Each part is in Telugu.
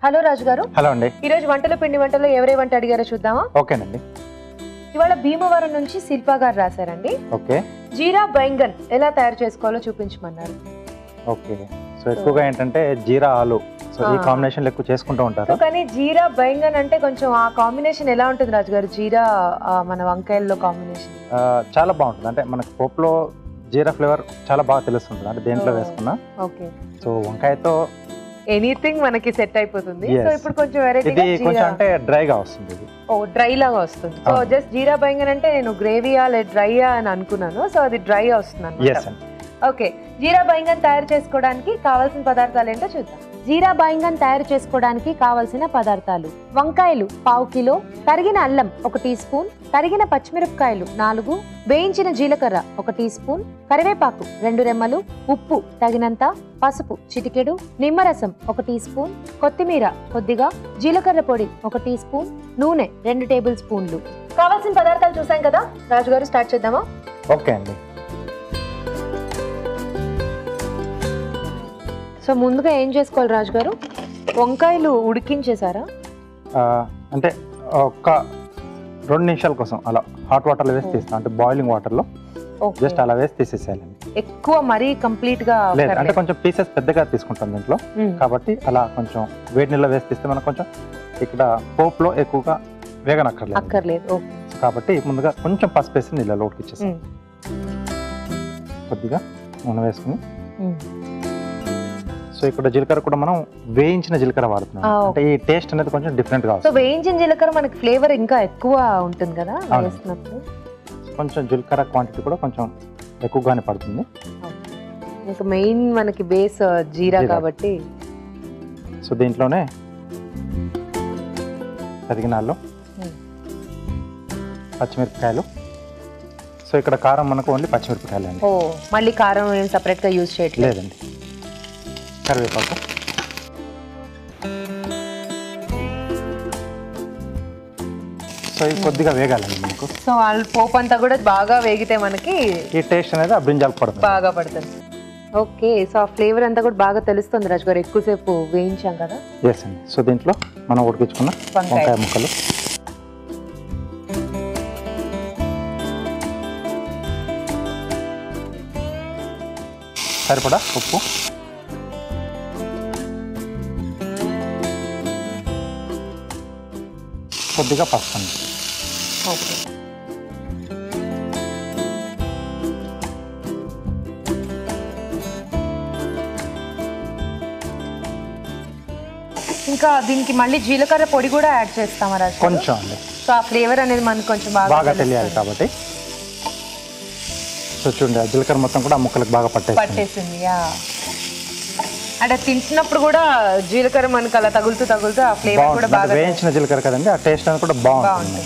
హలో రాజు గారు. హలో అండి. ఈ రోజు వంటల పిండి వంటలో ఎవరే వంట అడిగారో చూద్దామా? ఓకేనండి. ఇవాళ భీమవరం నుంచి శిల్పా గారు రాశారండి. ఓకే. జీరా బైంగన్ ఎలా తయారు చేసుకోవాలో చూపించమన్నారు. ఓకే. సో ఎక్కువగా ఏంటంటే జీరా ఆలు, సో ఈ కాంబినేషన్ ఎక్కువ చేసుకుంటూ ఉంటారు. కానీ జీరా బైంగన్ అంటే కొంచెం ఆ కాంబినేషన్ ఎలా ఉంటుంది రాజు గారు? జీరా మన వంకాయల్లో కాంబినేషన్ చాలా బాగుంటుంది. అంటే మనకు పోపులో జీరా ఫ్లేవర్ చాలా బాగా తెలుస్తుంది, అంటే దేంట్లో వేసుకున్నా. ఓకే. సో వంకాయతో ఎనీథింగ్ మనకి సెట్ అయిపోతుంది. సో ఇప్పుడు కొంచెం వెరైటీ ఇది కొంచెం అంటే డ్రైగా వస్తుంది. ఇది డ్రై లాగా వస్తుంది. సో జస్ట్ జీరా బైంగన్ అంటే నేను గ్రేవీయా లేదా డ్రైయా అని అనుకున్నాను. సో అది డ్రై వస్తుంది అన్నమాట. ఓకే. జీరా బైంగన్ తయారు చేసుకోవడానికి కావాల్సిన పదార్థాలు ఏంటో చూద్దాం. జీరా బైంగన్ తయారు చేసుకోవడానికి కావలసిన పదార్థాలు: వంకాయలు 1/2 కిలో, తరిగిన అల్లం 1 టీ స్పూన్, తరిగిన పచ్చిమిరపకాయలు 4, వేయించిన జీలకర్ర 1 టీ స్పూన్, కరివేపాకు 2 రెమ్మలు, ఉప్పు తగినంత, పసుపు చిటికెడు, నిమ్మరసం 1 టీ స్పూన్, కొత్తిమీర కొద్దిగా, జీలకర్ర పొడి 1 టీ స్పూన్, నూనె 2 టేబుల్ స్పూన్లు. కావాల్సిన పదార్థాలు చూసాం కదా రాజుగారు, స్టార్ట్ చేద్దామా? ఓకే అండి. సో ముందుగా ఏం చేసుకోవాలి రాజుగారు? వంకాయలు ఉడికించేసారా? అంటే ఒక 2 నిమిషాల కోసం అలా హాట్ వాటర్లో వేసి తీస్తాం, అంటే బాయిలింగ్ వాటర్లో జస్ట్ అలా వేసి తీసేసేయాలండి. ఎక్కువ మరీ కంప్లీట్ గా లేదు, అంటే కొంచెం పీసెస్ పెద్దగా తీసుకుంటాం దీంట్లో, కాబట్టి అలా కొంచెం వేడి నీళ్ళలో వేసి తీస్తే మనకు కొంచెం ఇక్కడ పోపులో ఎక్కువగా వేగనక్కర్లేదు. కాబట్టి ముందుగా కొంచెం పసుపు వేసి నీళ్ళలో ఉడికిచ్చేస్తాం. కొద్దిగా నూనె వేసుకుని, సో ఇక్కడ జీలకర్ర కూడా మనం వేయించిన జీలకర్ర వాడుతున్నాం, అంటే ఈ టేస్ట్ అనేది కొంచెం డిఫరెంట్ గా వస్తుంది. సో వేయించిన జీలకర్ర మనకి ఫ్లేవర్ ఇంకా ఎక్కువ ఉంటుంది కదా వేస్తున్నప్పుడు. కొంచెం జీలకర్ర క్వాంటిటీ కూడా కొంచెం ఎక్కువగానే పడుతుంది. ఇంకా మెయిన్ మనకి బేస్ జీరా కాబట్టి. సో దీంట్లోనే తరిగిన అల్లం, పచ్చిమిరపకాయలు. సో ఇక్కడ కారం మనకు ఓన్లీ పచ్చిమిరపకాయలు అండి. మళ్ళీ కారం ఏం సపరేట్ గా యూజ్ చేయట్లేదు? లేదండి. కరివేపాకు, సో ఇది కొద్దిగా వేగాలండి మనకు. సో పోపు అంతా కూడా బాగా వేగితే మనకి ఈ టేస్ట్ అనేది ఆ బ్రింజాల్ పడుతుంది, బాగా పడుతుంది. ఓకే. సో ఆ ఫ్లేవర్ అంతా కూడా బాగా తెలుస్తుంది రాజు గారు, ఎక్కువసేపు వేయించాం కదా. ఎస్ అండి. సో దీంట్లో మనం ఉడికించుకున్న వంకాయ ముక్కలు, సరిపడా ఉప్పు, కొద్దిగా పసుపు అండి. ఓకే. ఇంకా దీనికి మళ్ళీ జీలకర్ర పొడి కూడా యాడ్ చేస్తామా రాజు? కొంచెం అండి. సో ఆ ఫ్లేవర్ అనేది మనకు కొంచెం బాగా తెలియాలి కాబట్టి. సో చూడండి, జీలకర్ర మొత్తం కూడా ఆ ముక్కలకు బాగా పట్టేసింది. అంటే తింటున్నప్పుడు కూడా జీలకర్ర మనకు అలా తగులుతూ ఆ ఫ్లేవర్ కూడా బాగా, వేయించిన జీలకర్ర కదండి, ఆ టేస్ట్ అనేది కూడా బాగుంటుంది.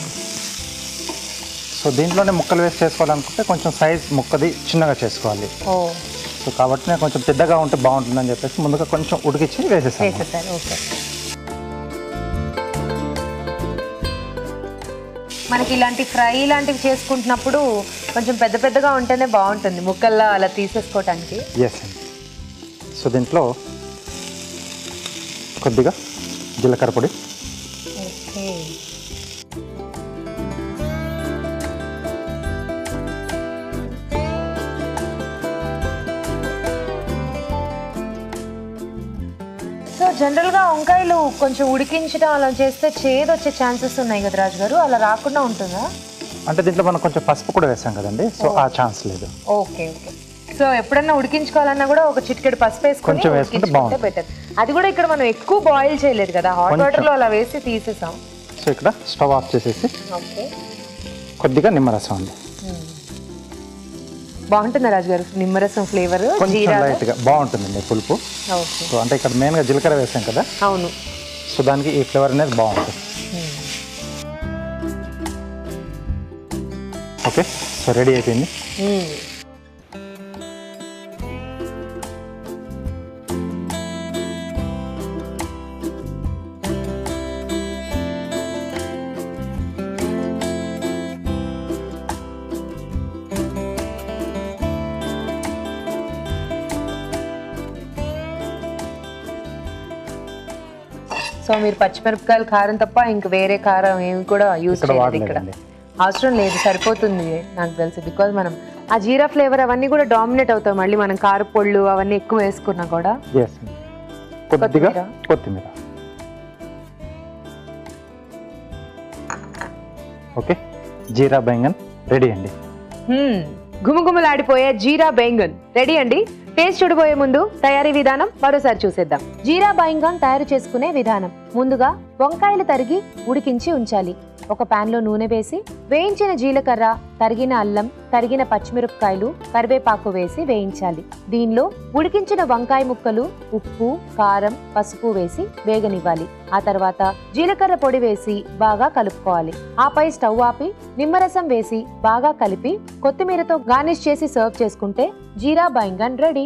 సో దీంట్లోనే ముక్కలు వేసి చేసుకోవాలనుకుంటే కొంచెం సైజ్ ముక్కది చిన్నగా చేసుకోవాలి. సో కాబట్టి నేను కొంచెం పెద్దగా ఉంటే బాగుంటుందని చెప్పేసి ముందుగా కొంచెం ఉడికిచ్చి వేసేసాను. ఓకే. మనకి ఇలాంటి ఫ్రై లాంటివి చేసుకుంటున్నప్పుడు కొంచెం పెద్దగా ఉంటేనే బాగుంటుంది, ముక్కల్లా అలా తీసేసుకోవటానికి. ఎస్ అండి. సో దీంట్లో కొద్దిగా జీలకర్ర పొడి, ఓకే, సో జనరల్గా వంకాయలు కొంచెం ఉడికించడం అలా చేస్తే చేదు వచ్చే ఛాన్సెస్ ఉన్నాయి కదా రాజు గారు, అలా రాకుండా ఉంటుందా? అంటే దీంట్లో మనం కొంచెం పసుపు కూడా వేసాం కదండి, సో ఆ ఛాన్స్ లేదు. ఓకే. సో ఎప్పుడన్నా ఉడికించుకోవాలన్నా కూడా ఒక చిటికెడు పసుపు వేసుకుంటే బెటర్. అది కూడా ఇక్కడ మనం ఎక్కువ బాయిల్ చేయలేదు కదా, హాట్ వాటర్ లో అలా వేసి తీసేసాం. సో ఇక్కడ స్టవ్ ఆఫ్ చేసేసి కొద్దిగా నిమ్మరసం అండి. బాగుంటుందా రాజు గారు నిమ్మరసం ఫ్లేవర్? కొంచెం లైట్ గా బాగుంటుందండి పులుపు. సో అంటే ఇక్కడ మెయిన్ గా జీలకర్ర వేసాం కదా. అవును. సో దానికి ఈ ఫ్లేవర్ అనేది బాగుంటుంది. ఓకే. సో రెడీ అయిపోయింది. సో మీరు పచ్చిమిరపకాయలు కారం తప్ప ఇంక వేరే కారం ఏమి కూడా యూజ్ చేయలేదు ఇక్కడ. అవసరం లేదు, సరిపోతుంది నాకు తెలుసు. బికాజ్ మనం ఆ జీరా ఫ్లేవర్ అవన్నీ కూడా డామినేట్ అవుతాయి. మళ్ళీ మనం కారపొళ్ళు అవన్నీ ఎక్కువ వేసుకున్నా కూడా. కొద్దిగా కొత్తిమీర. ఓకే, జీరా బైంగన్ రెడీ అండి. గుమగుమలాడిపోయే జీరా బైంగన్ రెడీ అండి. టేస్ట్ చూడబోయే ముందు తయారీ విధానం మరోసారి చూసేద్దాం. జీరా బైంగన్ తయారు చేసుకునే విధానం. ముందుగా వంకాయలు తరిగి ఉడికించి ఉంచాలి. ఒక పాన్ లో నూనె వేసి వేయించిన జీలకర్ర, తరిగిన అల్లం, తరిగిన పచ్చిమిరపకాయలు, కరివేపాకు వేసి వేయించాలి. దీనిలో ఉడికించిన వంకాయ ముక్కలు, ఉప్పు, కారం, పసుపు వేసి వేగనివ్వాలి. ఆ తర్వాత జీలకర్ర పొడి వేసి బాగా కలుపుకోవాలి. ఆపై స్టవ్ ఆపి నిమ్మరసం వేసి బాగా కలిపి కొత్తిమీరతో గార్నిష్ చేసి సర్వ్ చేసుకుంటే జీరా బైంగన్ రెడీ.